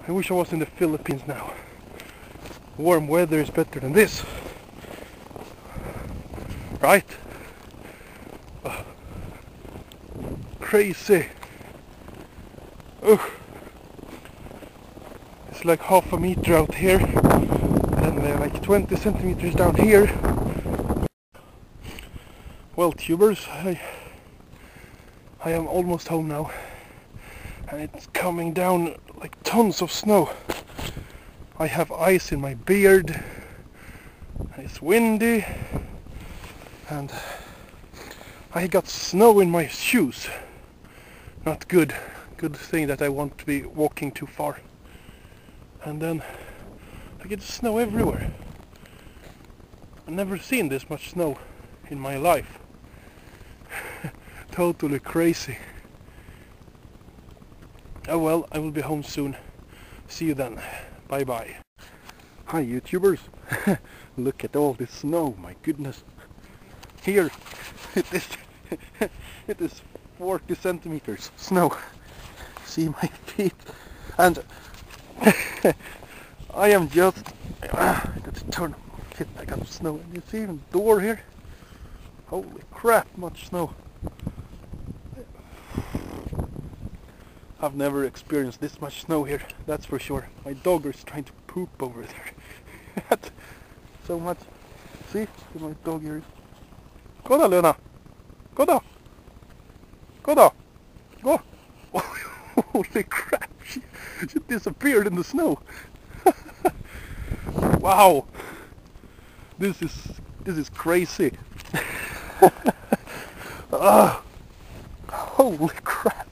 I wish I was in the Philippines now. Warm weather is better than this. Right? Crazy. Ugh. It's like half a meter out here. And then like 20 centimeters down here. Well, tubers, I am almost home now. And it's coming down like tons of snow. I have ice in my beard. It's windy. And I got snow in my shoes. Not good. Good thing that I won't be walking too far. And then I get snow everywhere. I've never seen this much snow in my life. Totally crazy. Oh well, I will be home soon. See you then. Bye bye. Hi YouTubers. Look at all this snow, my goodness. Here it is 40 centimeters snow. See my feet. And I am just I got to turn. Shit, I got snow. And you see even the door here? Holy crap, much snow. I've never experienced this much snow here, that's for sure. My dog is trying to poop over there. So much. See my dog here. Go da, Luna! Go da! Go da! Go! Holy crap! She disappeared in the snow. Wow! This is crazy. Holy crap!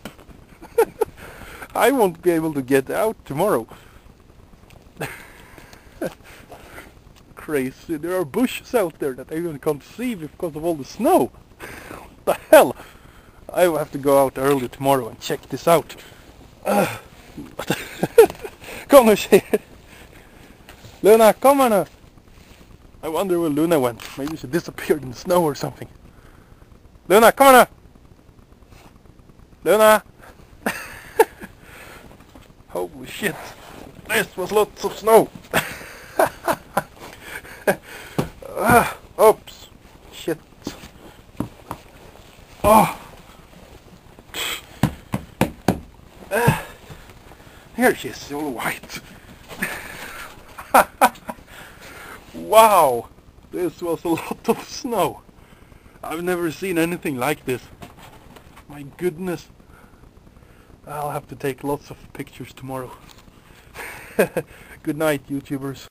I won't be able to get out tomorrow. Crazy. There are bushes out there that I even can't see because of all the snow. What the hell? I will have to go out early tomorrow and check this out. Kom nu tjejer. Luna, come on. I wonder where Luna went. Maybe she disappeared in the snow or something. Luna, come on. Luna. Holy shit. This was lots of snow. Oops. Shit. Oh. Here she is, all white. Wow. This was a lot of snow. I've never seen anything like this. My goodness. I'll have to take lots of pictures tomorrow. Good night, YouTubers.